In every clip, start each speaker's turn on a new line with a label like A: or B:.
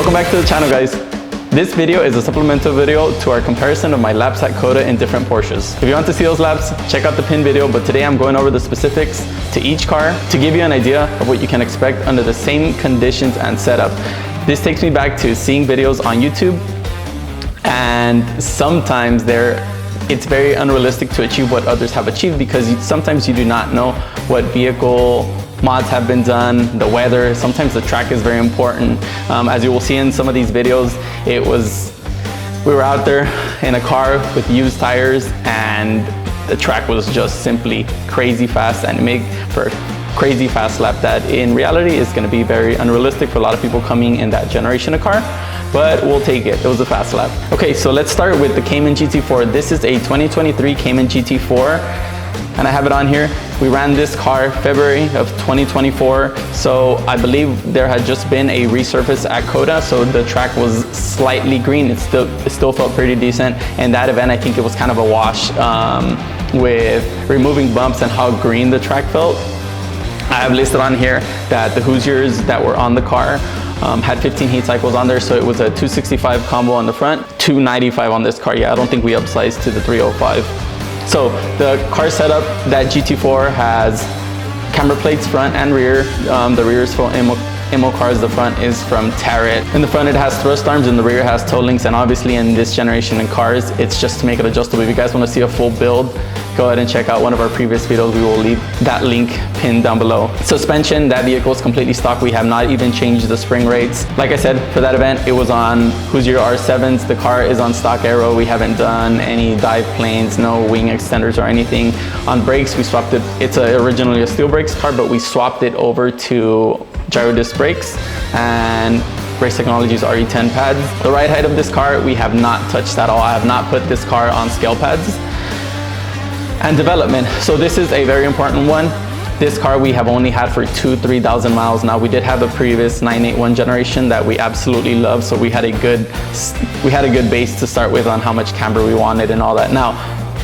A: Welcome back to the channel, guys. This video is a supplemental video to our comparison of my laps at COTA in different Porsches. If you want to see those laps, check out the pinned video, but today I'm going over the specifics to each car to give you an idea of what you can expect under the same conditions and setup. This takes me back to seeing videos on YouTube, and sometimes it's very unrealistic to achieve what others have achieved because sometimes you do not know what vehicle mods have been done, the weather, sometimes the track is very important. As you will see in some of these videos, we were out there in a car with used tires and the track was just simply crazy fast, and it made for a crazy fast lap that in reality is going to be very unrealistic for a lot of people coming in that generation of car. But we'll take it. It was a fast lap. Okay, so let's start with the Cayman GT4. This is a 2023 Cayman GT4, and I have it on here. We ran this car February of 2024, so I believe there had just been a resurface at COTA, so the track was slightly green. It still felt pretty decent. And that event, I think it was kind of a wash with removing bumps and how green the track felt. I have listed on here that the Hoosiers that were on the car had 15 heat cycles on there, so it was a 265 combo on the front, 295 on this car. Yeah, I don't think we upsized to the 305. So the car setup, that GT4 has camber plates front and rear. The rear is from Immo cars, the front is from Tarot. In the front it has thrust arms, and the rear has toe links, and obviously in this generation in cars, it's just to make it adjustable. If you guys want to see a full build, go ahead and check out one of our previous videos. We will leave that link pinned down below. Suspension, that vehicle is completely stock. We have not even changed the spring rates. Like I said, for that event, it was on Hoosier R7s. The car is on stock aero. We haven't done any dive planes, no wing extenders or anything. On brakes, we swapped it. It's originally a steel brakes car, but we swapped it over to gyro disc brakes, and Race Technologies RE10 pads. The ride height of this car, we have not touched at all. I have not put this car on scale pads. And development, so this is a very important one. This car we have only had for 3,000 miles. Now, we did have a previous 981 generation that we absolutely love, so we had a good base to start with on how much camber we wanted and all that. Now,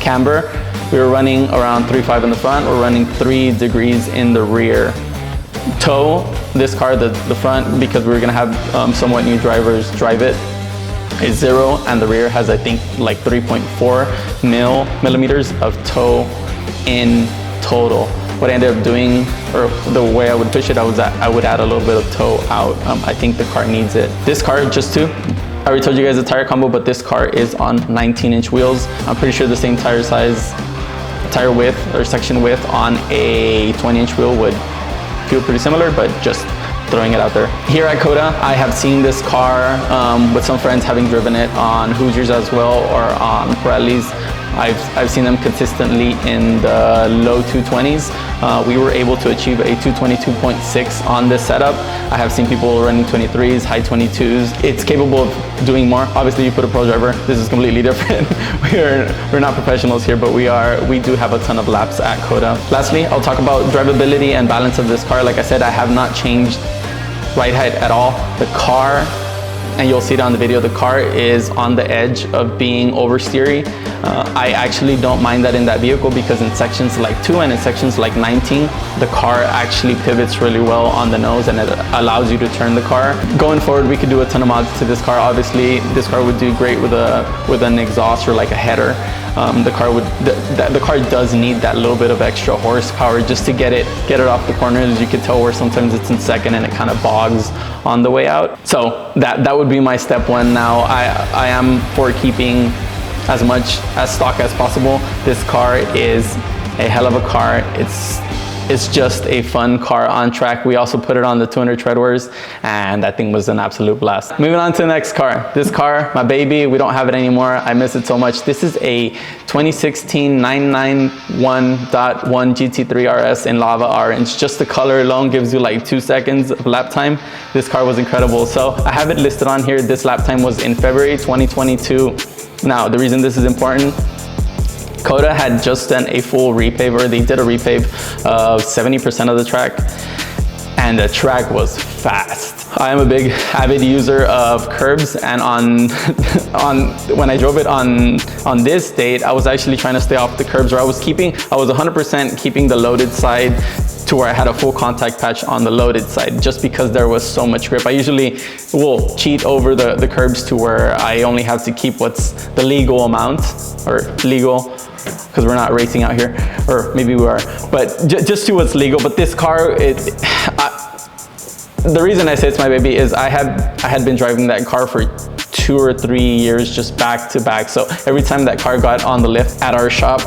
A: camber, we were running around 3.5 in the front. We're running 3 degrees in the rear. Toe, this car, the front, because we were gonna have somewhat new drivers drive it, is 0, and the rear has, I think, like 3.4 millimeters of toe in total. What I ended up doing, or the way I would push it, I would add a little bit of toe out. I think the car needs it. This car, I already told you guys the tire combo, but this car is on 19-inch wheels. I'm pretty sure the same tire size, tire width, or section width on a 20-inch wheel would feel pretty similar, but just throwing it out there. Here at COTA, I have seen this car with some friends having driven it on Hoosiers as well, or on Pirellis. I've seen them consistently in the low 220s. We were able to achieve a 222.6 on this setup. I have seen people running 23s, high 22s. It's capable of doing more. Obviously, you put a pro driver, this is completely different. We're not professionals here, but we do have a ton of laps at COTA. Lastly, I'll talk about drivability and balance of this car. Like I said, I have not changed ride height at all. The car, and you'll see it on the video, the car is on the edge of being oversteery. I actually don't mind that in that vehicle, because in sections like 2 and in sections like 19, the car actually pivots really well on the nose and it allows you to turn the car. Going forward, we could do a ton of mods to this car. Obviously, this car would do great with an exhaust or like a header. The car does need that little bit of extra horsepower just to get it off the corners. You can tell where sometimes it's in second and it kind of bogs on the way out. So that would be my step 1. Now, I am for keeping as much as stock as possible. This car is a hell of a car. It's just a fun car on track. We also put it on the 200 treadwears, and that thing was an absolute blast. Moving on to the next car. This car, my baby, we don't have it anymore. I miss it so much. This is a 2016 991.1 GT3 RS in lava orange. Just the color alone gives you like 2 seconds of lap time. This car was incredible. So I have it listed on here. This lap time was in February 2022. Now, the reason this is important, COTA had just done a full repave, or they did a repave of 70% of the track, and the track was fast. I am a big avid user of curbs, and when I drove it on this date, I was actually trying to stay off the curbs, or I was 100% keeping the loaded side to where I had a full contact patch on the loaded side, just because there was so much grip. I usually will cheat over the curbs to where I only have to keep what's the legal amount, or legal, because we're not racing out here, or maybe we are, but just to what's legal. But this car, the reason I say it's my baby is I had been driving that car for 2 or 3 years, just back to back. So every time that car got on the lift at our shop,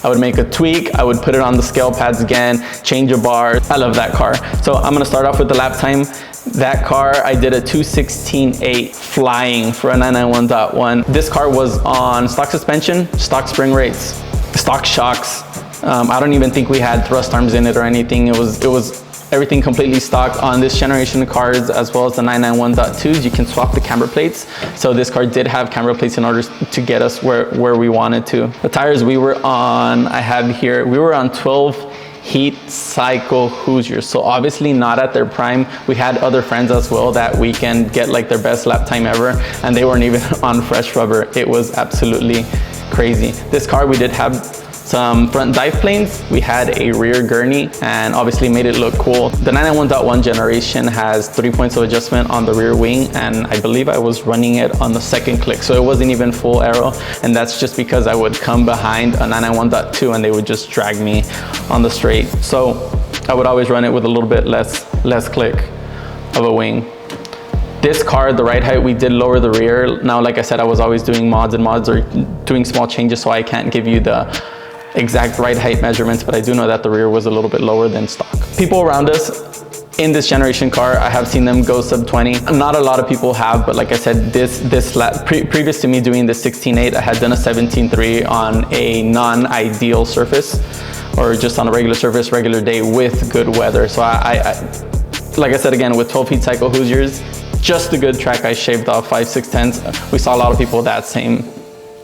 A: I would make a tweak, I would put it on the scale pads again, change a bar. I love that car. So I'm gonna start off with the lap time. That car, I did a 2:16.8 flying for a 991.1. This car was on stock suspension, stock spring rates, stock shocks. I don't even think we had thrust arms in it or anything. It was everything completely stock. On this generation of cars, as well as the 991.2s, you can swap the camber plates. So this car did have camber plates in order to get us where we wanted to. The tires we were on, I have here, we were on 12 heat cycle Hoosiers. So obviously not at their prime. We had other friends as well that weekend get like their best lap time ever, and they weren't even on fresh rubber. It was absolutely crazy. This car, we did have some front dive planes, we had a rear gurney, and obviously made it look cool. The 991.1 generation has 3 points of adjustment on the rear wing, and I believe I was running it on the second click, so it wasn't even full aero, and that's just because I would come behind a 991.2 and they would just drag me on the straight. So I would always run it with a little bit less click of a wing. This car, the ride height, we did lower the rear. Now, like I said, I was always doing mods or doing small changes, so I can't give you the exact ride height measurements, but I do know that the rear was a little bit lower than stock. People around us in this generation car, I have seen them go sub 20. Not a lot of people have, but like I said, previous to me doing the 16.8, I had done a 17.3 on a non-ideal surface, or just on a regular surface, regular day with good weather. So I like I said again, with 12 heat cycle Hoosiers, just a good track, I shaved off 5/6/10. We saw a lot of people that same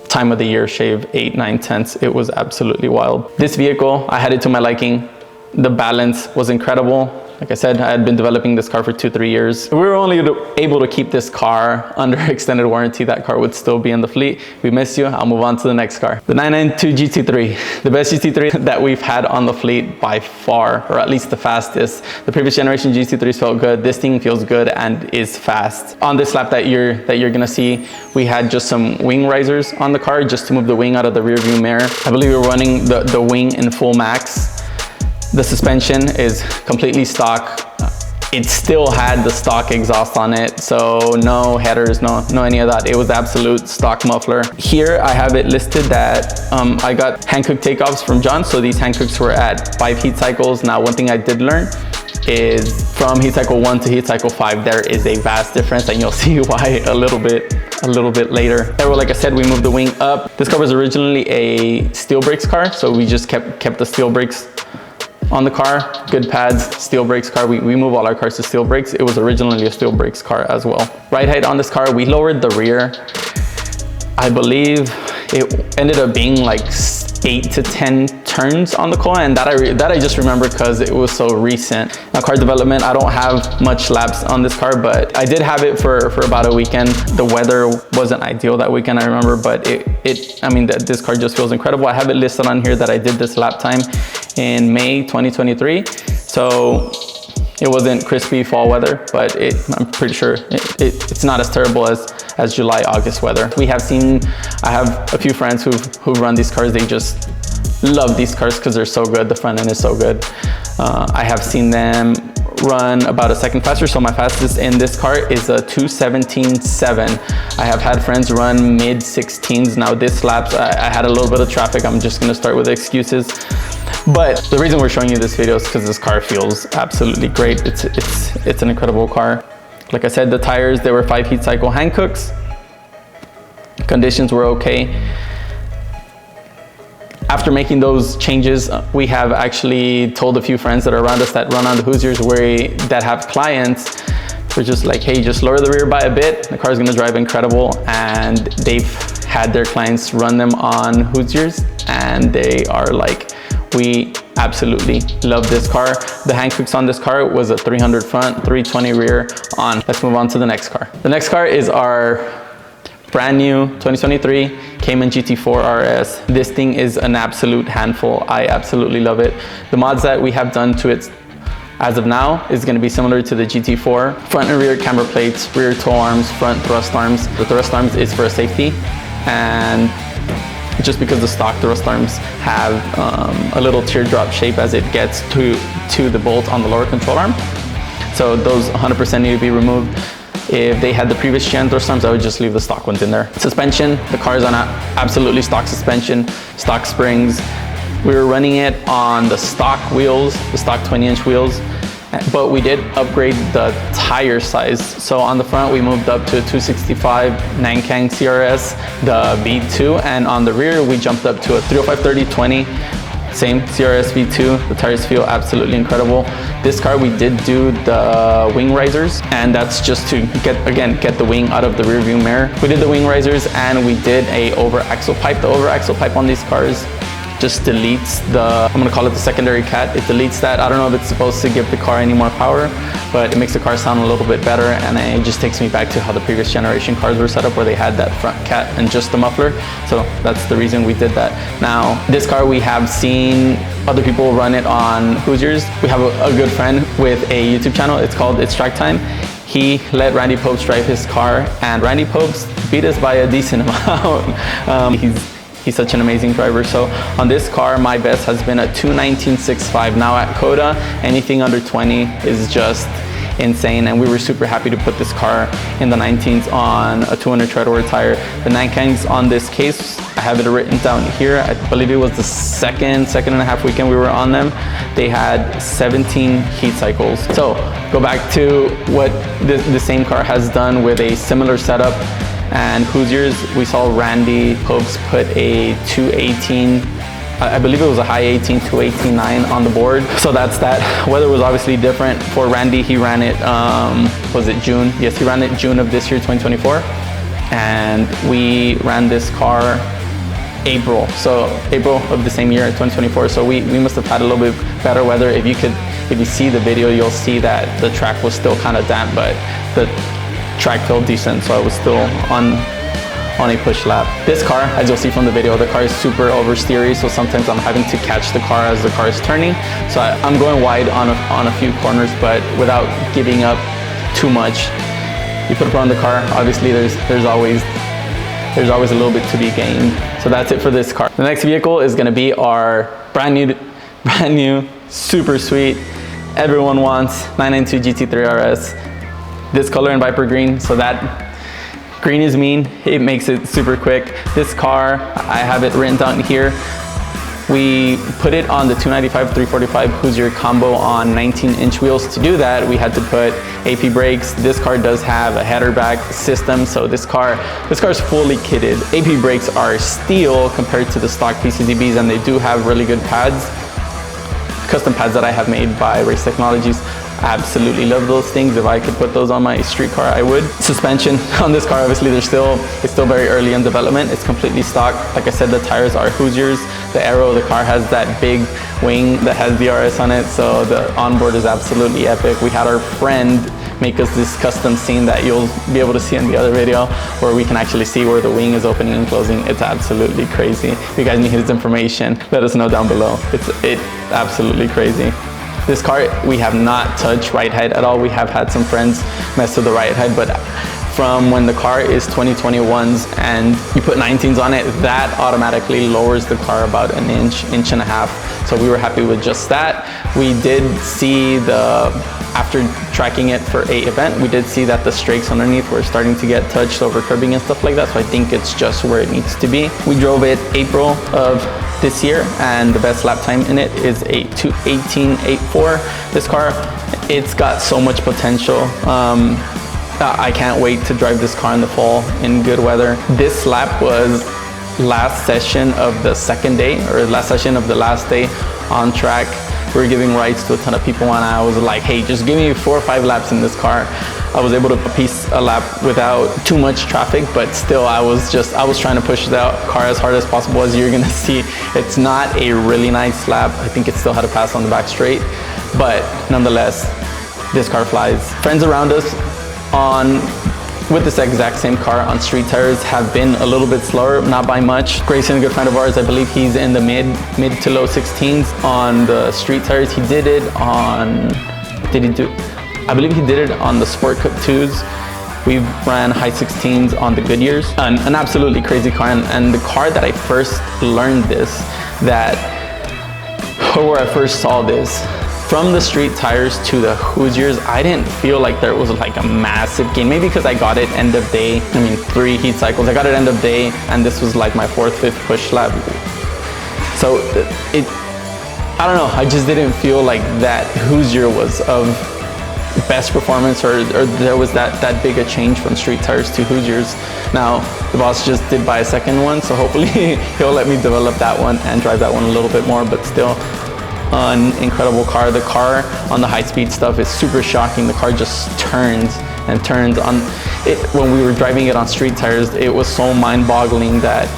A: time of the year shave 8, 9 tenths. It was absolutely wild. This vehicle, I had it to my liking. The balance was incredible. Like I said, I had been developing this car for 2-3 years. If we were only able to keep this car under extended warranty, that car would still be in the fleet. We miss you. I'll move on to the next car. The 992 GT3, the best GT3 that we've had on the fleet by far, or at least the fastest. The previous generation GT3s felt good. This thing feels good and is fast. On this lap that you're gonna see, we had just some wing risers on the car just to move the wing out of the rear view mirror. I believe we were running the wing in full max. The suspension is completely stock. It still had the stock exhaust on it, so no headers, no any of that. It was absolute stock muffler. Here I have it listed that I got Hankook takeoffs from John, so these Hankooks were at 5 heat cycles. Now, one thing I did learn is from heat cycle 1 to heat cycle 5, there is a vast difference, and you'll see why a little bit later. Well, like I said, we moved the wing up. This car was originally a steel brakes car, so we just kept the steel brakes on the car, good pads, steel brakes car. We move all our cars to steel brakes. It was originally a steel brakes car as well. Ride height on this car, we lowered the rear. I believe it ended up being like 8 to 10 turns on the COTA, and that I just remember because it was so recent. Now, car development, I don't have much laps on this car, but I did have it for about a weekend. The weather wasn't ideal that weekend, I remember, but this car just feels incredible. I have it listed on here that I did this lap time in May 2023, so it wasn't crispy fall weather, but I'm pretty sure it's not as terrible as July, August weather. I have a few friends who've run these cars. They just love these cars because they're so good. The front end is so good. I have seen them run about a second faster. So my fastest in this car is a 2:17.7. I have had friends run mid 16s. Now this laps, I had a little bit of traffic. I'm just gonna start with excuses. But the reason we're showing you this video is because this car feels absolutely great. It's an incredible car. Like I said, the tires, they were 5 heat cycle Hankooks. Conditions were okay. After making those changes, we have actually told a few friends that are around us that run on the Hoosiers that have clients. We're just like, hey, just lower the rear by a bit. The car's gonna drive incredible. And they've had their clients run them on Hoosiers, and they are like, we absolutely love this car. The Hankooks on this car was a 300 front, 320 rear on. Let's move on to the next car. The next car is our Brand new 2023 Cayman GT4 RS. This thing is an absolute handful. I absolutely love it. The mods that we have done to it as of now is going to be similar to the GT4. Front and rear camber plates, rear tow arms, front thrust arms. The thrust arms is for safety, and just because the stock thrust arms have a little teardrop shape as it gets to the bolt on the lower control arm. So those 100% need to be removed. If they had the previous gen thrust arms, I would just leave the stock ones in there. Suspension, the car is on absolutely stock suspension, stock springs. We were running it on the stock wheels, the stock 20-inch wheels, but we did upgrade the tire size. So on the front, we moved up to a 265 Nankang CRS, the V2, and on the rear, we jumped up to a 305/30/20. Same CRS V2. The tires feel absolutely incredible. This car, we did do the wing risers, and that's just to get the wing out of the rear view mirror. We did the wing risers, and we did a over axle pipe. The over axle pipe on these cars just deletes I'm gonna call it the secondary cat. It deletes that. I don't know if it's supposed to give the car any more power, but it makes the car sound a little bit better, and it just takes me back to how the previous generation cars were set up, where they had that front cat and just the muffler. So that's the reason we did that. Now, this car, we have seen other people run it on Hoosiers. We have a good friend with a YouTube channel. It's called It's Track Time. He let Randy Popes drive his car, and Randy Popes beat us by a decent amount. He's such an amazing driver. So on this car, my best has been a 219.65. Now at COTA, anything under 20 is just insane, and we were super happy to put this car in the 19s on a 200 tread-over tire. The Nankangs on this case, I have it written down here. I believe it was the second and a half weekend we were on them. They had 17 heat cycles. So go back to what the same car has done with a similar setup. And Hoosiers, we saw Randy Popes put a 218, I believe it was a high 18, 218.9 on the board. So that's that. Weather was obviously different. For Randy, he ran it, was it June? Yes, he ran it June of this year, 2024. And we ran this car April. So April of the same year, 2024. So we must have had a little bit better weather. If you see the video, you'll see that the track was still kind of damp, but the track felt decent, so I was still on a push lap. This car, as you'll see from the video, the car is super oversteery, so sometimes I'm having to catch the car as the car is turning. So I'm going wide on a few corners, but without giving up too much. You put it on the car, obviously there's always a little bit to be gained. So that's it for this car. The next vehicle is gonna be our brand new, super sweet, everyone wants 992 GT3 RS. This color in Viper green, so that green is mean. It makes it super quick. This car, I have it written down here. We put it on the 295/345 Hoosier combo on 19-inch wheels. To do that, we had to put AP brakes. This car does have a header back system, so this car is fully kitted. AP brakes are steel compared to the stock PCDBs, and they do have really good pads. Custom pads that I have made by Race Technologies. I absolutely love those things. If I could put those on my street car, I would. Suspension on this car, obviously it's still very early in development. It's completely stock. Like I said, the tires are Hoosiers. The Aero, the car has that big wing that has the RS on it, so the onboard is absolutely epic. We had our friend make us this custom scene that you'll be able to see in the other video, where we can actually see where the wing is opening and closing. It's absolutely crazy. If you guys need his information, let us know down below. It's absolutely crazy. This car, we have not touched ride height at all. We have had some friends mess with the ride height, but from when the car is 2021s and you put 19s on it, that automatically lowers the car about an inch and a half. So we were happy with just that. We did see after tracking it for a event, we did see that the strakes underneath were starting to get touched over curbing and stuff like that. So I think it's just where it needs to be. We drove it April of this year, and the best lap time in it is a 2:18.84. This car, it's got so much potential. I can't wait to drive this car in the fall in good weather. This lap was last session of the second day, or last session of the last day on track. We were giving rides to a ton of people, and I was like, hey, just give me 4 or 5 laps in this car. I was able to piece a lap without too much traffic, but still I was trying to push the car as hard as possible. As you're gonna see, it's not a really nice lap. I think it still had to pass on the back straight, but nonetheless, this car flies. Friends around us on with this exact same car on street tires have been a little bit slower, not by much. Grayson, a good friend of ours, I believe he's in the mid to low 16s on the street tires. He did it on, I believe he did it on the Sport Cup 2s. We ran high 16s on the Goodyears. An absolutely crazy car, and the car that I first learned this, where I first saw this, from the street tires to the Hoosiers, I didn't feel like there was like a massive gain. Maybe because I got it end of day. 3 heat cycles. I got it end of day, and this was like my 4th, 5th push lap. So I don't know, I just didn't feel like that Hoosier was of best performance, or there was that big a change from street tires to Hoosiers. Now, the boss just did buy a second one, so hopefully he'll let me develop that one and drive that one a little bit more, but still, an incredible car. The car on the high-speed stuff is super shocking. The car just turns and turns on it. When we were driving it on street tires, it was so mind-boggling that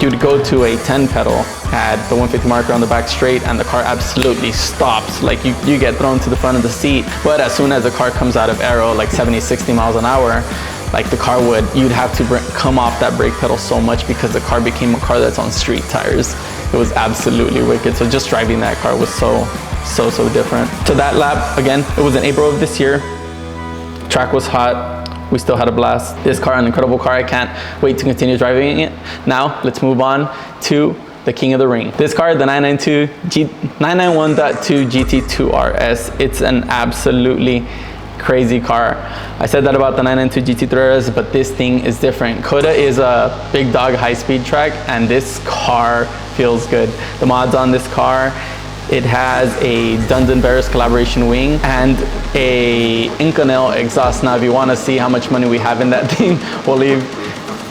A: you'd go to a 10 pedal at the 150 marker on the back straight, and the car absolutely stops. Like you get thrown to the front of the seat. But as soon as the car comes out of aero, like 70, 60 miles an hour, like the car you'd have to come off that brake pedal so much, because the car became a car that's on street tires. It was absolutely wicked. So just driving that car was so different. So that lap, again, it was in April of this year. Track was hot. We still had a blast. This car, an incredible car. I can't wait to continue driving it. Now, let's move on to the king of the ring. This car, the 991.2 GT2 RS. It's an absolutely crazy car. I said that about the 992 GT3 RS, but this thing is different. COTA is a big dog high-speed track, and this car feels good. The mods on this car, it has a Duns & Barris collaboration wing and a Inconel exhaust. Now, if you want to see how much money we have in that thing, we'll leave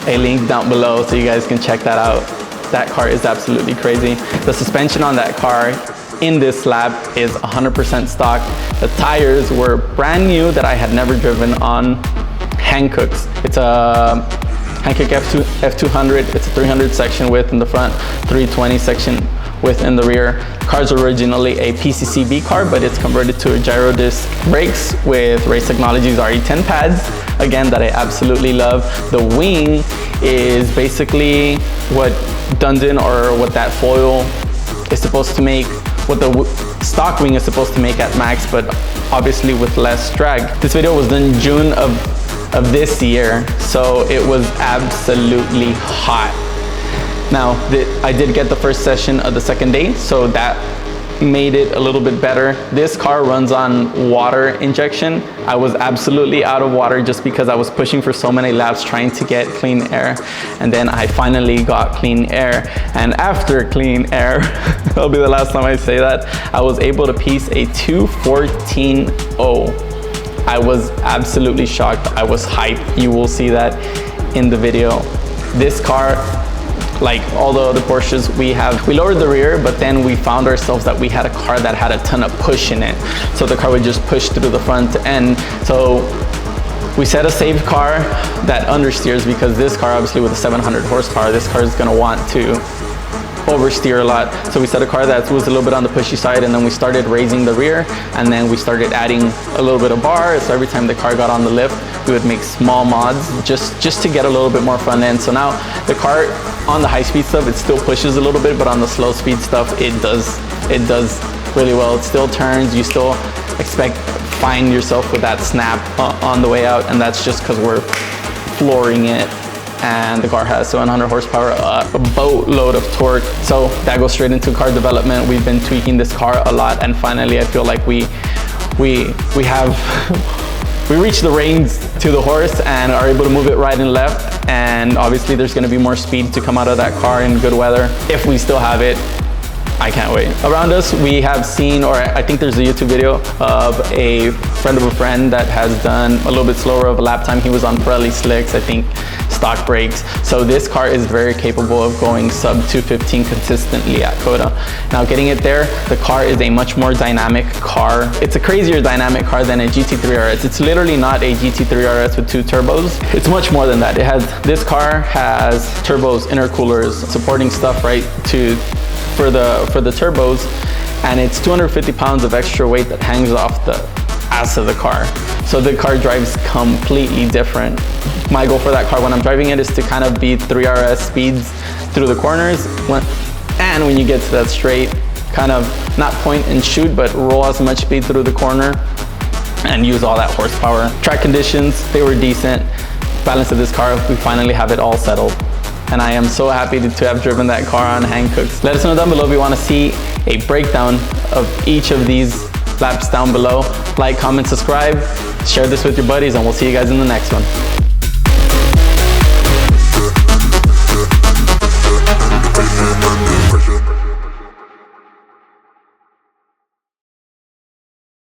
A: a link down below so you guys can check that out. That car is absolutely crazy. The suspension on that car in this lap is 100% stock. The tires were brand new that I had never driven on Hankooks. It's a Hankook F200. It's a 300 section width in the front, 320 section width in the rear. The car's originally a PCCB car, but it's converted to a gyro disc brakes with Race Technologies RE10 pads, again, that I absolutely love. The wing is basically what Dundon, or what that foil is supposed to make, what the stock wing is supposed to make at max, but obviously with less drag. This video was done in June of this year, so it was absolutely hot. Now, I did get the first session of the second day, so that made it a little bit better. This car runs on water injection. I was absolutely out of water just because I was pushing for so many laps trying to get clean air, and then I finally got clean air. And after clean air, that'll be the last time I say that, I was able to piece a 2:14.0. I was absolutely shocked. I was hyped. You will see that in the video. This car, like all the other Porsches we lowered the rear, but then we found ourselves that we had a car that had a ton of push in it. So the car would just push through the front end. So we set a safe car that understeers, because this car, obviously with a 700 horsepower, this car is gonna want to oversteer a lot. So we set a car that was a little bit on the pushy side, and then we started raising the rear, and then we started adding a little bit of bar. So every time the car got on the lift, we would make small mods just to get a little bit more front end. So now the car on the high speed stuff, it still pushes a little bit, but on the slow speed stuff, it does really well. It still turns. You still find yourself with that snap on the way out, and that's just because we're flooring it. And the car has 700 horsepower, a boatload of torque. So that goes straight into car development. We've been tweaking this car a lot, and finally I feel like we reached the reins to the horse and are able to move it right and left. And obviously there's gonna be more speed to come out of that car in good weather, if we still have it. I can't wait. Around us, we have seen, or I think there's a YouTube video of a friend of a friend that has done a little bit slower of a lap time. He was on Pirelli slicks, I think stock brakes. So this car is very capable of going sub 215 consistently at COTA. Now, getting it there, the car is a much more dynamic car. It's a crazier dynamic car than a GT3 RS. It's literally not a GT3 RS with 2 turbos. It's much more than that. This car has turbos, intercoolers, supporting stuff right for the turbos, and it's 250 pounds of extra weight that hangs off adds to the car. So the car drives completely different. My goal for that car when I'm driving it is to kind of be 3RS speeds through the corners, and when you get to that straight, kind of not point and shoot, but roll as much speed through the corner and use all that horsepower. Track conditions, they were decent. Balance of this car, we finally have it all settled. And I am so happy to have driven that car on Hankooks. Let us know down below if you want to see a breakdown of each of these laps down below. Like, comment, subscribe, share this with your buddies, and we'll see you guys in the next one.